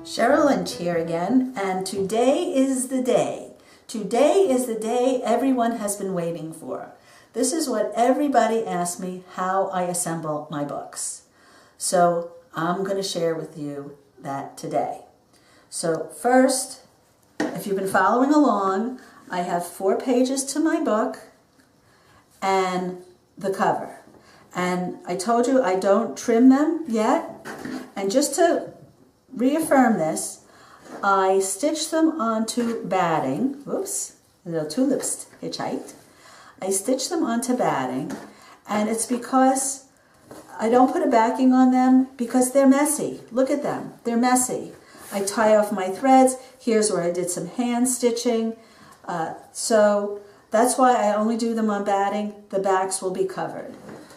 Cheryl Lynch here again, and today is the day. Today is the day everyone has been waiting for. This is what everybody asks me, how I assemble my books. So I'm going to share with you that today. So first, if you've been following along, I have 4 pages to my book and the cover. And I told you I don't trim them yet. And just to reaffirm this, I stitched them onto batting. Whoops, the tulips hitchhiked. I stitched them onto batting, and it's because I don't put a backing on them because they're messy. Look at them, they're messy. I tie off my threads. Here's where I did some hand stitching. So that's why I only do them on batting. The backs will be covered.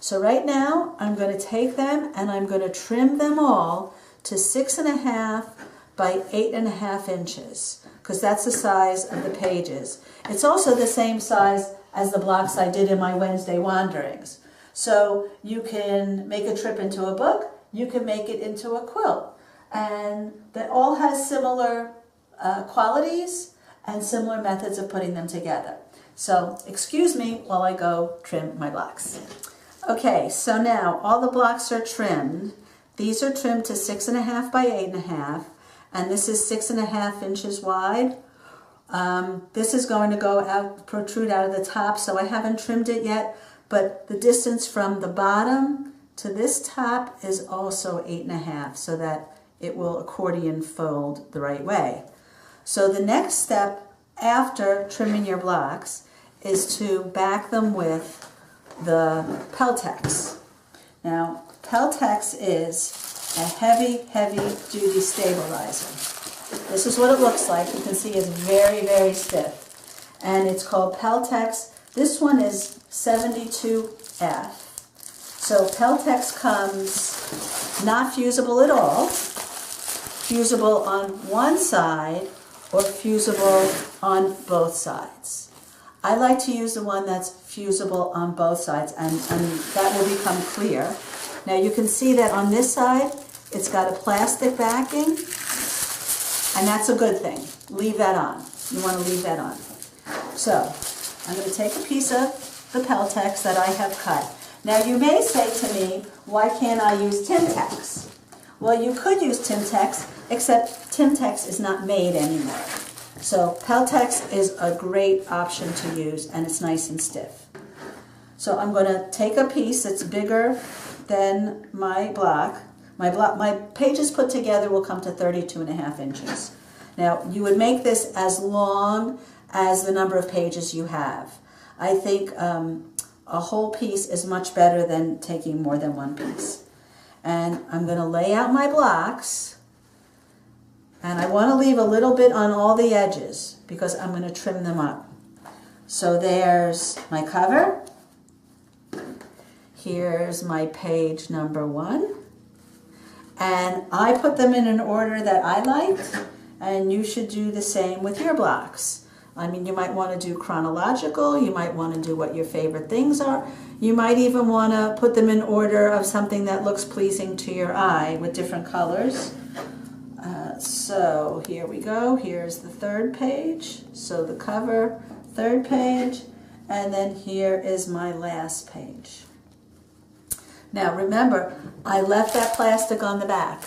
So right now I'm going to take them and I'm going to trim them all to 6.5 by 8.5 inches, because that's the size of the pages. It's also the same size as the blocks I did in my Wednesday wanderings. So you can make a trip into a book, you can make it into a quilt, and that all has similar qualities and similar methods of putting them together. So excuse me while I go trim my blocks. Okay, so now all the blocks are trimmed. These are trimmed to 6.5 by 8.5, and this is 6.5 inches wide. This is going to go out, protrude out of the top, so I haven't trimmed it yet, but the distance from the bottom to this top is also 8.5, so that it will accordion fold the right way. So the next step after trimming your blocks is to back them with the Peltex. Now, Peltex is a heavy, heavy-duty stabilizer. This is what it looks like. You can see it's very, very stiff. And it's called Peltex. This one is 72F. So Peltex comes not fusible at all, fusible on one side or fusible on both sides. I like to use the one that's fusible on both sides, and that will become clear. Now you can see that on this side, it's got a plastic backing, and that's a good thing. Leave that on. You want to leave that on. So I'm going to take a piece of the Peltex that I have cut. Now you may say to me, why can't I use Timtex? Well, you could use Timtex, except Timtex is not made anymore. So Peltex is a great option to use, and it's nice and stiff. So I'm going to take a piece that's bigger than my block. My pages put together will come to 32.5 inches. Now, you would make this as long as the number of pages you have. I think a whole piece is much better than taking more than one piece. And I'm going to lay out my blocks. And I want to leave a little bit on all the edges because I'm going to trim them up. So there's my cover. Here's my page number 1. And I put them in an order that I liked, and you should do the same with your blocks. I mean, you might want to do chronological, you might want to do what your favorite things are. You might even want to put them in order of something that looks pleasing to your eye with different colors. So here we go. Here's the 3rd page. So the cover, 3rd page, and then here is my last page. Now remember, I left that plastic on the back.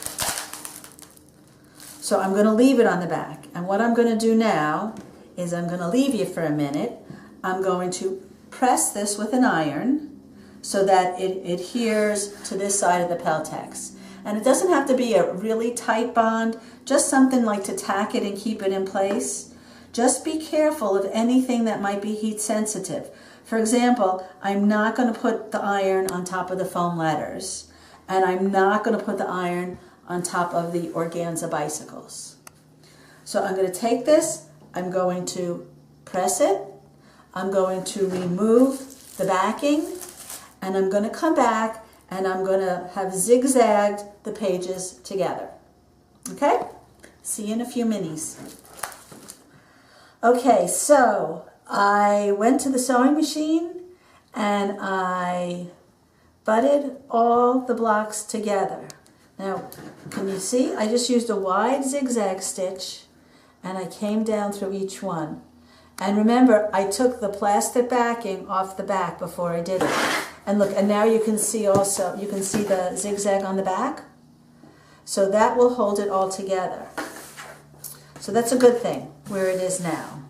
So I'm going to leave it on the back. And what I'm going to do now is I'm going to leave you for a minute. I'm going to press this with an iron so that it adheres to this side of the Peltex. And it doesn't have to be a really tight bond, just something like to tack it and keep it in place. Just be careful of anything that might be heat sensitive. For example, I'm not going to put the iron on top of the foam letters, and I'm not going to put the iron on top of the organza bicycles. So I'm going to take this, I'm going to press it, I'm going to remove the backing, and I'm going to come back and I'm going to have zigzagged the pages together. Okay? See you in a few minis. Okay, so I went to the sewing machine and I butted all the blocks together. Now, can you see? I just used a wide zigzag stitch and I came down through each one. And remember, I took the plastic backing off the back before I did it. And look, and now you can see also, you can see the zigzag on the back. So that will hold it all together. So that's a good thing where it is now.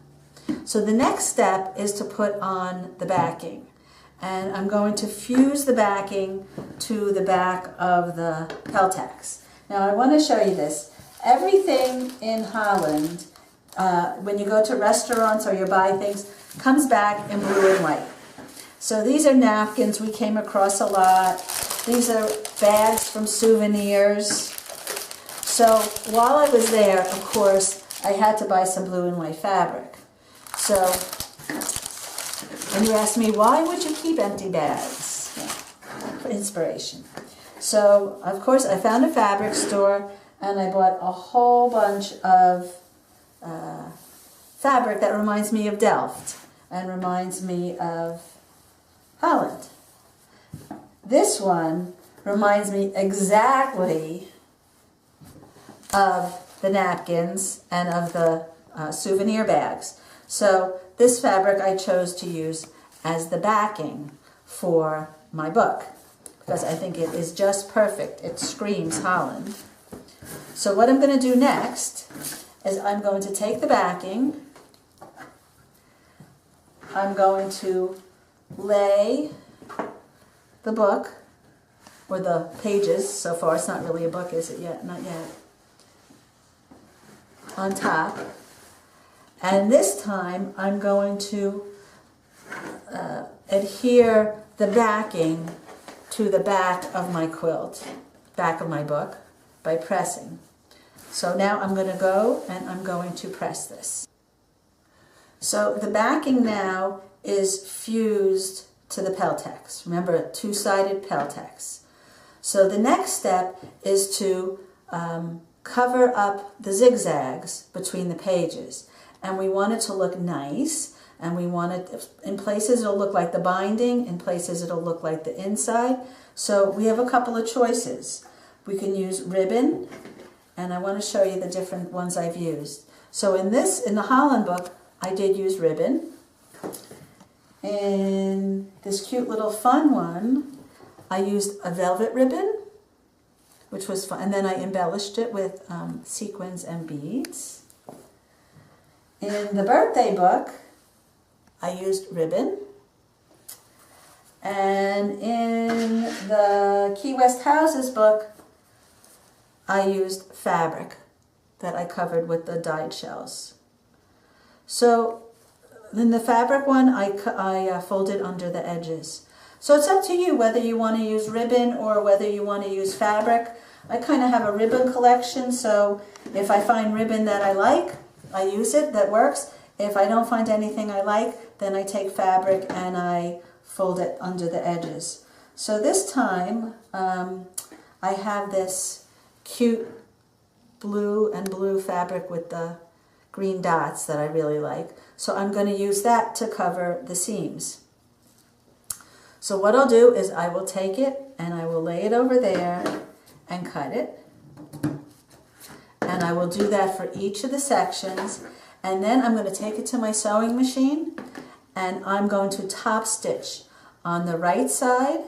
So the next step is to put on the backing. And I'm going to fuse the backing to the back of the Peltex. Now I want to show you this. Everything in Holland, when you go to restaurants or you buy things, comes back in blue and white. So these are napkins we came across a lot. These are bags from souvenirs. So while I was there, of course, I had to buy some blue and white fabric. So, and you asked me, why would you keep empty bags? For inspiration. So, of course, I found a fabric store and I bought a whole bunch of fabric that reminds me of Delft and reminds me of Holland. This one reminds me exactly of the napkins and of the souvenir bags. So this fabric I chose to use as the backing for my book because I think it is just perfect. It screams Holland. So what I'm going to do next is I'm going to take the backing, I'm going to lay the book, or the pages, so far it's not really a book, is it yet? Not yet. On top. And this time I'm going to adhere the backing to the back of my quilt, back of my book, by pressing. So now I'm going to go and I'm going to press this. So the backing now is fused to the Peltex. Remember, a two-sided Peltex. So the next step is to cover up the zigzags between the pages. And we want it to look nice, and we want it, in places it'll look like the binding, in places it'll look like the inside. So we have a couple of choices. We can use ribbon, and I want to show you the different ones I've used. So in the Holland book, I did use ribbon. In this cute little fun one, I used a velvet ribbon, which was fun, and then I embellished it with sequins and beads. In the birthday book, I used ribbon. And in the Key West Houses book, I used fabric that I covered with the dyed shells. So in the fabric one, I folded under the edges. So it's up to you whether you want to use ribbon or whether you want to use fabric. I kind of have a ribbon collection, so if I find ribbon that I like, I use it, that works. If I don't find anything I like, then I take fabric and I fold it under the edges. So this time, I have this cute blue and blue fabric with the green dots that I really like. So I'm going to use that to cover the seams. So what I'll do is I will take it and I will lay it over there and cut it. And I will do that for each of the sections. And then I'm going to take it to my sewing machine and I'm going to top stitch on the right side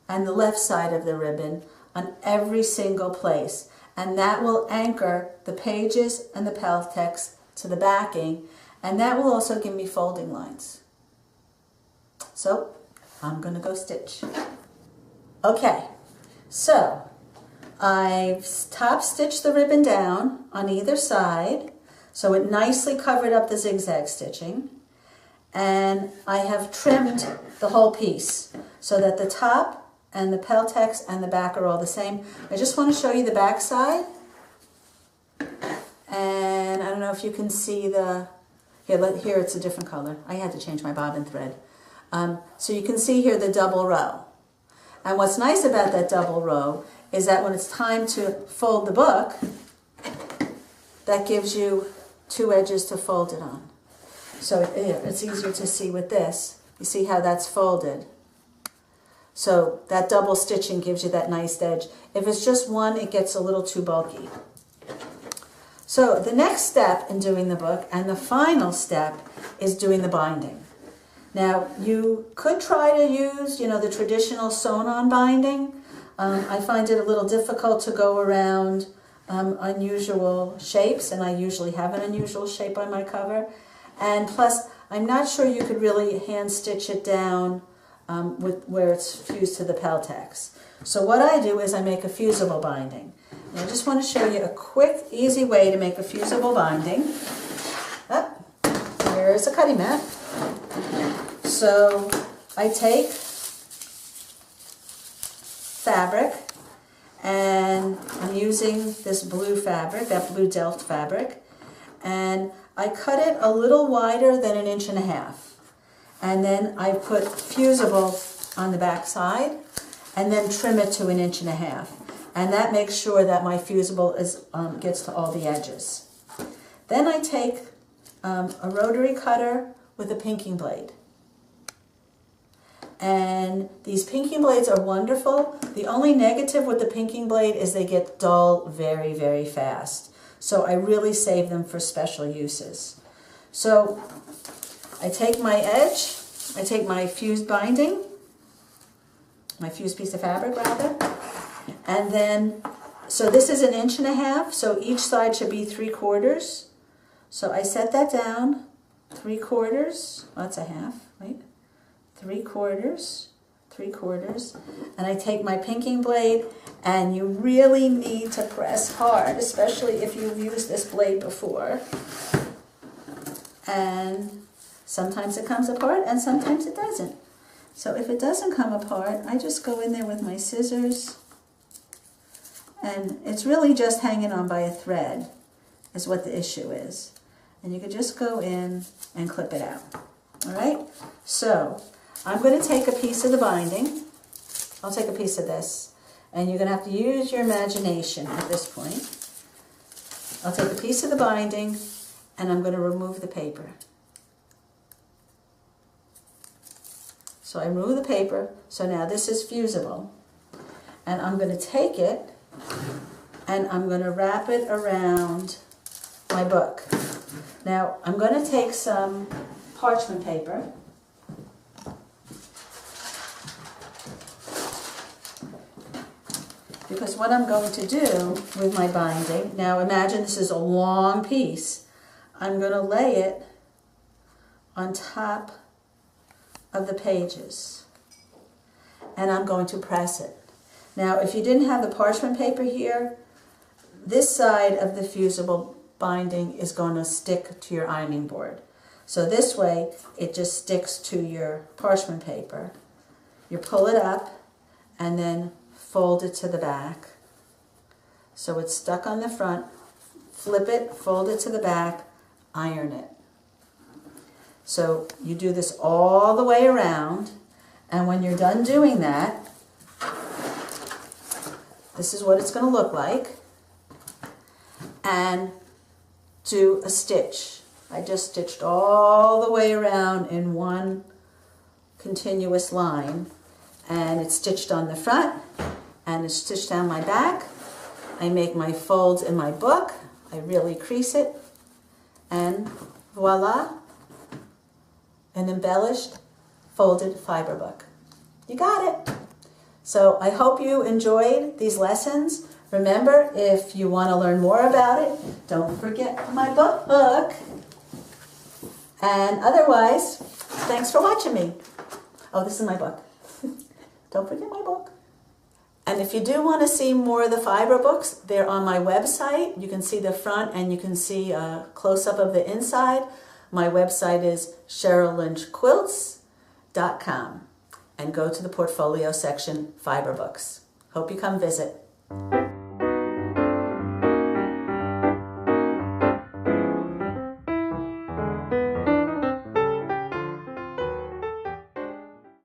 and the left side of the ribbon on every single place. And that will anchor the pages and the Peltex to the backing, and that will also give me folding lines. So I'm going to go stitch. Okay, so I've top stitched the ribbon down on either side, so it nicely covered up the zigzag stitching, and I have trimmed the whole piece so that the top and the Peltex and the back are all the same. I just want to show you the back side. And I don't know if you can see the, here it's a different color. I had to change my bobbin thread. So you can see here the double row. And what's nice about that double row is that when it's time to fold the book, that gives you two edges to fold it on. So it's easier to see with this. You see how that's folded. So that double stitching gives you that nice edge. If it's just one, it gets a little too bulky. So the next step in doing the book, and the final step, is doing the binding. Now, you could try to use, the traditional sewn-on binding. I find it a little difficult to go around unusual shapes, and I usually have an unusual shape on my cover. And plus, I'm not sure you could really hand stitch it down with where it's fused to the Peltex. So what I do is I make a fusible binding. And I just want to show you a quick, easy way to make a fusible binding. Here's a cutting mat. So I take fabric, and I'm using this blue fabric, that blue Delft fabric, and I cut it a little wider than 1.5 inches. And then I put fusible on the back side, and then trim it to 1.5 inches. And that makes sure that my fusible gets to all the edges. Then I take a rotary cutter with a pinking blade. And these pinking blades are wonderful. The only negative with the pinking blade is they get dull very, very fast. So I really save them for special uses. So I take my edge, I take my fused binding, my fused piece of fabric rather, and then, so this is 1.5 inches, so each side should be 3/4. So I set that down, 3/4, that's a half, right? 3/4, 3/4, and I take my pinking blade, and you really need to press hard, especially if you've used this blade before. And sometimes it comes apart and sometimes it doesn't. So if it doesn't come apart, I just go in there with my scissors, and it's really just hanging on by a thread is what the issue is. And you could just go in and clip it out. All right, so I'm going to take a piece of the binding. I'll take a piece of this, and you're going to have to use your imagination at this point. I'll take a piece of the binding, and I'm going to remove the paper. So I remove the paper, so now this is fusible. And I'm going to take it, and I'm going to wrap it around my book. Now, I'm going to take some parchment paper. Because what I'm going to do with my binding, now imagine this is a long piece. I'm going to lay it on top of the pages, and I'm going to press it. Now, if you didn't have the parchment paper here, this side of the fusible binding is going to stick to your ironing board. So this way, it just sticks to your parchment paper. You pull it up, and then fold it to the back. So it's stuck on the front, flip it, fold it to the back, iron it. So you do this all the way around, and when you're done doing that, this is what it's going to look like. And do a stitch. I just stitched all the way around in one continuous line, and it's stitched on the front, and it's stitched down my back. I make my folds in my book. I really crease it, and voila, an embellished folded fiber book. You got it. So I hope you enjoyed these lessons. Remember, if you want to learn more about it, don't forget my book. And otherwise, thanks for watching me. Oh, this is my book. Don't forget my book. And if you do want to see more of the fiber books, they're on my website. You can see the front, and you can see a close-up of the inside. My website is CherylLynchQuilts.com. And go to the portfolio section, fiber books. Hope you come visit.